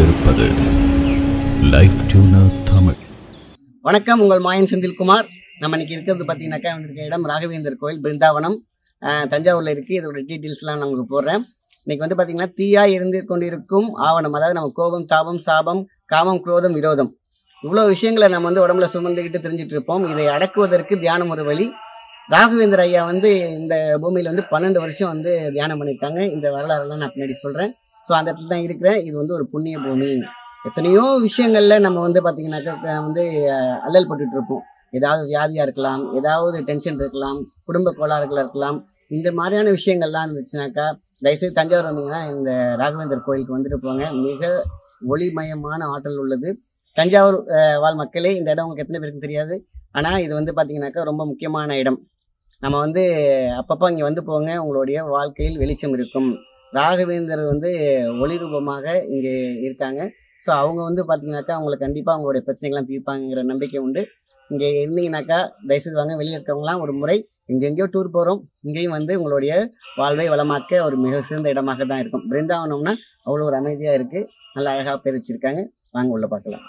கொண்டிருப்பது life tuner Tamil. வணக்கம், உங்கள் மாயன் செந்தில்குமார். நம்ம இன்னைக்கு இருக்கிறது பார்த்தீங்கன்னாக்கா வந்திருக்க இடம் ராகவேந்தர் கோயில், பிருந்தாவனம், தஞ்சாவூரில் இருக்குது. இதோட டீட்டெயில்ஸ்லாம் நான் உங்களுக்கு போடுறேன். இன்னைக்கு வந்து பார்த்தீங்கன்னா தீயாய் இருந்து கொண்டிருக்கும் ஆவணம், அதாவது நம்ம கோபம், தாபம், சாபம், காமம், குரோதம், விரோதம், இவ்வளோ விஷயங்களை நம்ம வந்து உடம்புல சுமந்துக்கிட்டு தெரிஞ்சிட்டு இருப்போம். இதை அடக்குவதற்கு தியானம் ஒரு வழி. ராகவேந்தர் ஐயா வந்து இந்த பூமியில் வந்து 12 வருஷம் வந்து தியானம் பண்ணியிருக்காங்க. இந்த வரலாறுலாம் நான் பின்னாடி சொல்கிறேன். ஸோ அந்த இடத்துல தான் இருக்கிறேன். இது வந்து ஒரு புண்ணிய பூமி. எத்தனையோ விஷயங்களில் நம்ம வந்து பார்த்தீங்கன்னாக்கா வந்து அல்லல் பட்டுட்டு இருப்போம். ஏதாவது வியாதியாக இருக்கலாம், ஏதாவது டென்ஷன் இருக்கலாம், குடும்ப கோளாறுகள் இருக்கலாம். இந்த மாதிரியான விஷயங்கள்லாம் இருந்துச்சுனாக்கா தயவுசெய்து தஞ்சாவூர் வந்தீங்கன்னா இந்த ராகவேந்தர் கோயிலுக்கு வந்துட்டு போங்க. மிக ஒளிமயமான ஆற்றல் உள்ளது. தஞ்சாவூர் வாழ் மக்களே, இந்த இடம் உங்களுக்கு எத்தனை பேருக்கு தெரியாது. ஆனால் இது வந்து பார்த்தீங்கன்னாக்கா ரொம்ப முக்கியமான இடம். நம்ம வந்து அப்பப்போ இங்கே வந்து போங்க, உங்களுடைய வாழ்க்கையில் வெளிச்சம் இருக்கும். ராகவேந்தர் வந்து ஒளி ரூபமாக இங்கே இருக்காங்க. ஸோ அவங்க வந்து பார்த்தீங்கன்னாக்கா அவங்களை கண்டிப்பாக அவங்களுடைய பிரச்சனைகள்லாம் தீர்ப்பாங்கிற நம்பிக்கை உண்டு. இங்கே இருந்தீங்கன்னாக்கா தயவுசெய்து வாங்க. வெளியே இருக்கவங்களாம் ஒரு முறை எங்கெங்கேயோ டூர் போகிறோம், இங்கேயும் வந்து உங்களுடைய வாழ்வை வளமாக்க ஒரு மிக சிறந்த இடமாக தான் இருக்கும். பிருந்தாவனம்னா அவ்வளோ ஒரு அமைதியாக இருக்குது, நல்லா அழகாக பேர் வச்சுருக்காங்க. வாங்க உள்ள பார்க்கலாம்.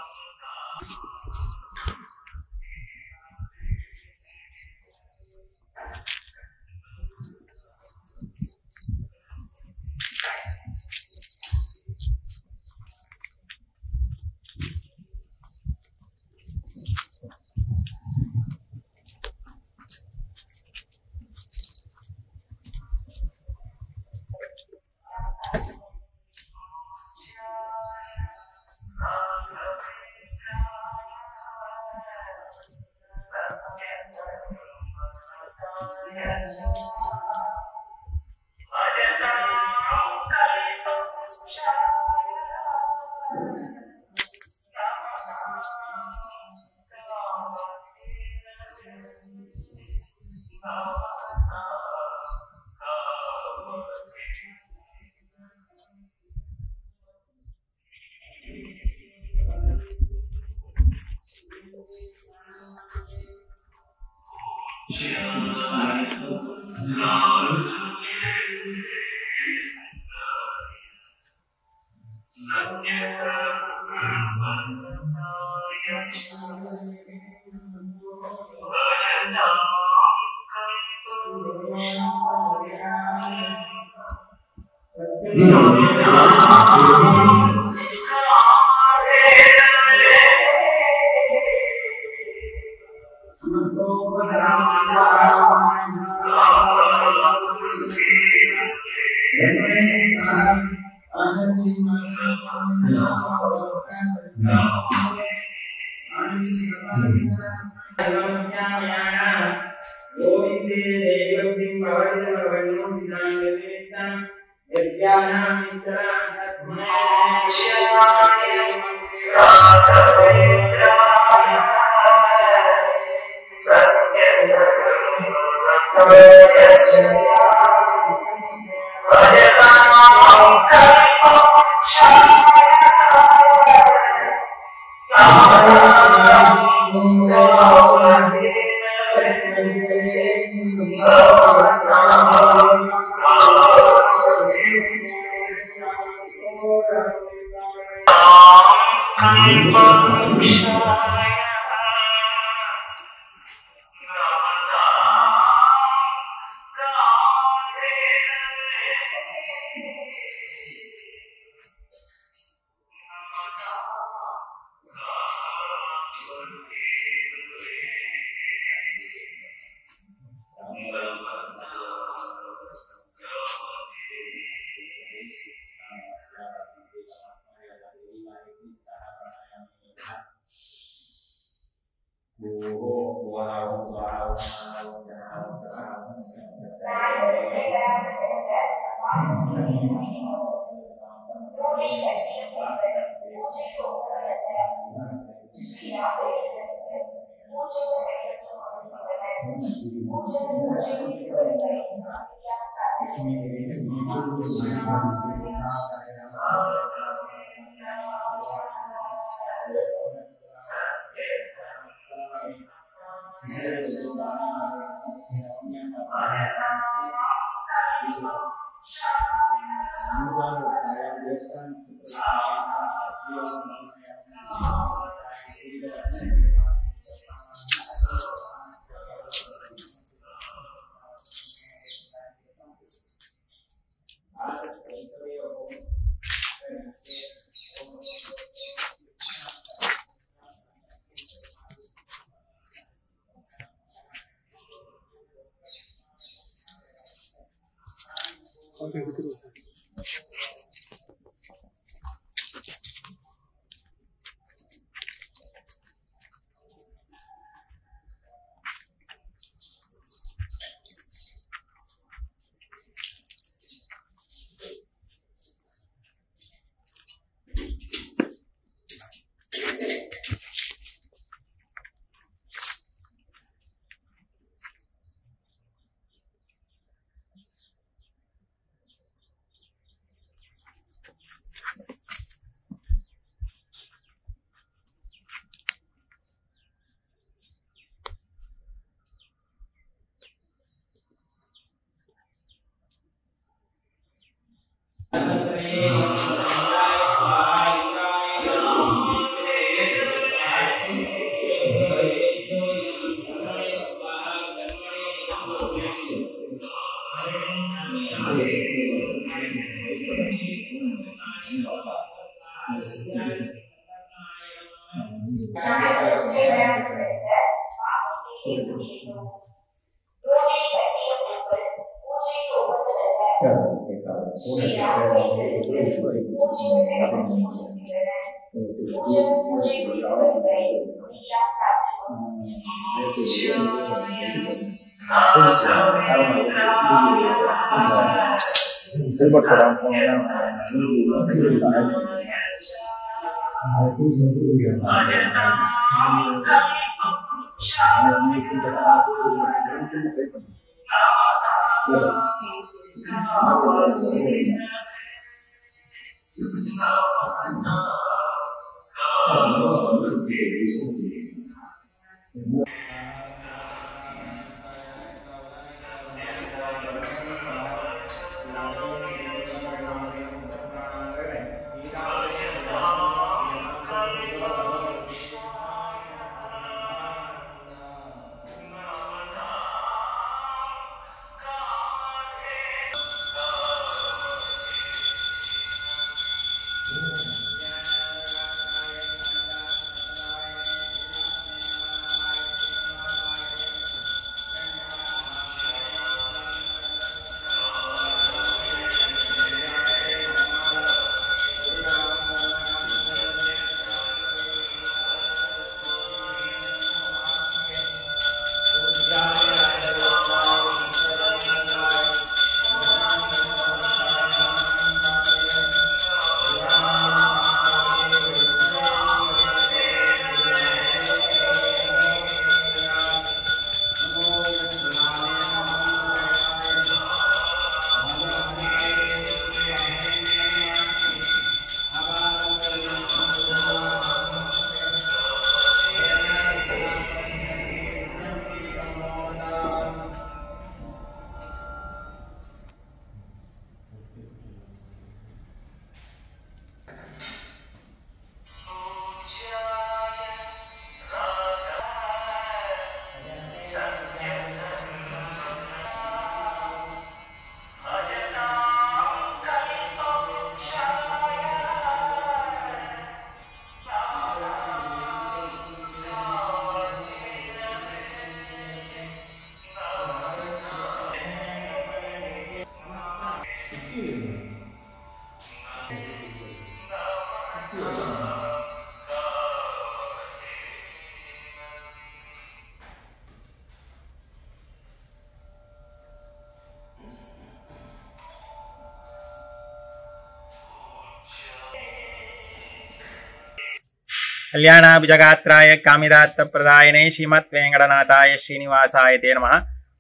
कल्याणाभिजगात्राय कामिदार्थप्रदायिने श्रीमत् वेंकटनाथाय श्रीनिवासाय ते नमः।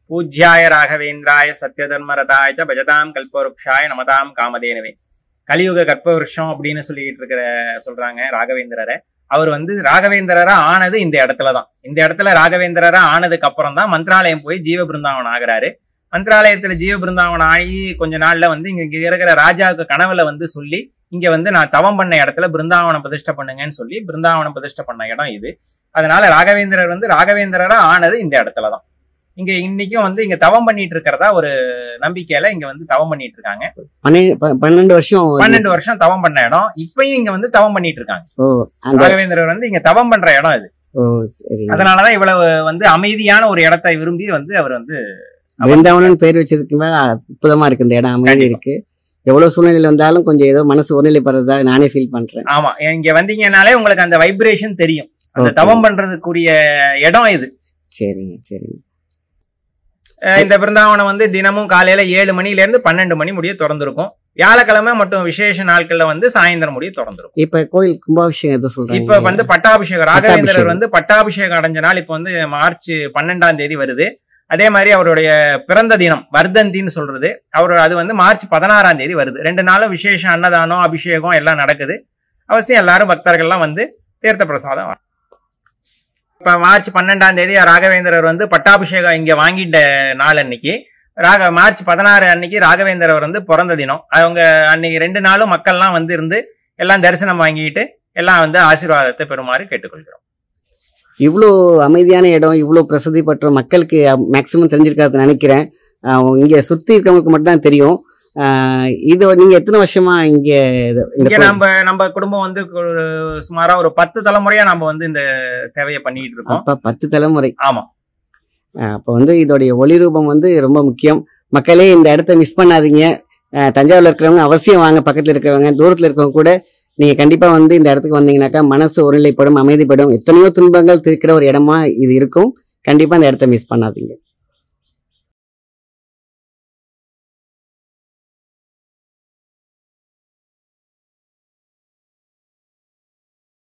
पूज्याय राघवेन्द्राय सत्यधर्मरताय च भजताम कल्पवृक्षाय नमताम कामधेनवे। கலியுக கற்பவருஷம் அப்படின்னு சொல்றாங்க ராகவேந்திரரை. அவர் ராகவேந்திரரா ஆனது இந்த இடத்துல தான். இந்த இடத்துல ராகவேந்திரரா ஆனதுக்கு அப்புறம் தான் மந்திராலயம் போய் ஜீவ பிருந்தாவன் ஆகிறாரு. மந்திராலயத்துல ஜீவ பிருந்தாவனம் ஆகி கொஞ்ச நாள்ல வந்து இங்க இருக்கிற ராஜாவுக்கு கனவுல வந்து சொல்லி இங்க வந்து நான் தவம் பண்ண இடத்துல பிருந்தாவனம் பிரதிஷ்டை பண்ணுங்கன்னு சொல்லி பிருந்தாவனம் பிரதிஷ்டை பண்ண இடம் இது. அதனால ராகவேந்திரர் வந்து ராகவேந்திரரா ஆனது இந்த இடத்துலதான். இங்க இன்னைக்கும் வந்து இங்க தவம் பண்ணிட்டு இருக்கிறதா ஒரு நம்பிக்கையில இங்க வந்து தவம் பண்ணிட்டு இருக்காங்க. 12 வருஷம் தவம் பண்ண இடம். இப்பயும் இங்க வந்து தவம் பண்ணிட்டு இருக்காங்க. ராகவேந்திரர் வந்து இங்க தவம் பண்ற இடம் இது. அதனாலதான் இவ்வளவு வந்து அமைதியான ஒரு இடத்தை விரும்பி வந்து அவர் வந்து பிருந்தாவனம் பேர் வச்சதுக்கு அற்புதமா இருக்கு. இந்த இடம் அமைதி இருக்கு. எவ்வளவு சூழ்நிலையில வந்தாலும் கொஞ்சம் ஏதோ மனசு ஒருநிலைப்படுறதா நானே ஃபீல் பண்றேன். ஆமா, இங்க வந்தீங்கன்னாலே உங்களுக்கு அந்த வைப்ரேஷன் தெரியும். அந்த தவம் பண்றதுக்குரிய இடம் இது. சரிங்க சரிங்க. இந்த பிருந்தாவனம் வந்து தினமும் காலையில 7 மணில இருந்து 12 மணி முடிய திறந்திருக்கும். வியாழக்கிழமை மற்றும் விசேஷ நாட்கள்ல வந்து சாயந்தரம் முடிய திறந்திருக்கும். இப்ப கோயில் கும்பாபிஷேகம் எது சொல்றீங்க? இப்ப வந்து பட்டாபிஷேகம் ராகவேந்திரர் வந்து பட்டாபிஷேகம் அடைஞ்ச நாள் இப்ப வந்து மார்ச் 12ஆம் தேதி வருது. அதே மாதிரி அவருடைய பிறந்த தினம் வர்தந்தின்னு சொல்றது அது வந்து மார்ச் 16ஆம் தேதி வருது. 2 நாளும் விசேஷ அன்னதானம் அபிஷேகம் எல்லாம் நடக்குது. அவசியம் எல்லாரும் பக்தர்கள்லாம் வந்து தீர்த்த பிரசாதம். இப்ப மார்ச் 12ஆம் தேதி ராகவேந்திரர் வந்து பட்டாபிஷேகம் இங்க வாங்கிட்ட நாள் அன்னைக்கு மார்ச் 16 அன்னைக்கு ராகவேந்திரர் வந்து பிறந்த தினம். அவங்க அன்னைக்கு 2 நாளும் மக்கள்லாம் வந்து இருந்து எல்லாம் தரிசனம் வாங்கிட்டு எல்லாம் வந்து ஆசீர்வாதத்தை பெறுமாறு கேட்டுக்கொள்கிறோம். இவ்வளோ அமைதியான இடம், இவ்வளோ பிரசித்தி பெற்ற மக்களுக்கு மேக்சிமம் தெரிஞ்சிருக்காதுன்னு நினைக்கிறேன். இங்க சுத்தி இருக்கவங்களுக்கு மட்டும் தான் தெரியும். இது நீங்க எத்தனை வருஷமா இங்க நம்ம குடும்பம் வந்து சுமாரா ஒரு 10 தலைமுறையா நம்ம வந்து இந்த சேவையை பண்ணிட்டு இருக்கோம். 10 தலைமுறை. ஆமா. அப்ப வந்து இதோடைய ஒளி ரூபம் வந்து ரொம்ப முக்கியம். மக்களே இந்த இடத்த மிஸ் பண்ணாதீங்க. தஞ்சாவூர்ல இருக்கிறவங்க அவசியம் வாங்க. பக்கத்துல இருக்கிறவங்க, தூரத்துல இருக்கிறவங்க கூட நீங்க கண்டிப்பா வந்து இந்த இடத்துக்கு வந்தீங்கன்னாக்கா மனசு ஒருநிலைப்படும், அமைதிப்படும். எத்தனையோ துன்பங்கள் தீர்க்கிற ஒரு இடமா இது இருக்கும். கண்டிப்பா இந்த இடத்த மிஸ் பண்ணாதீங்க.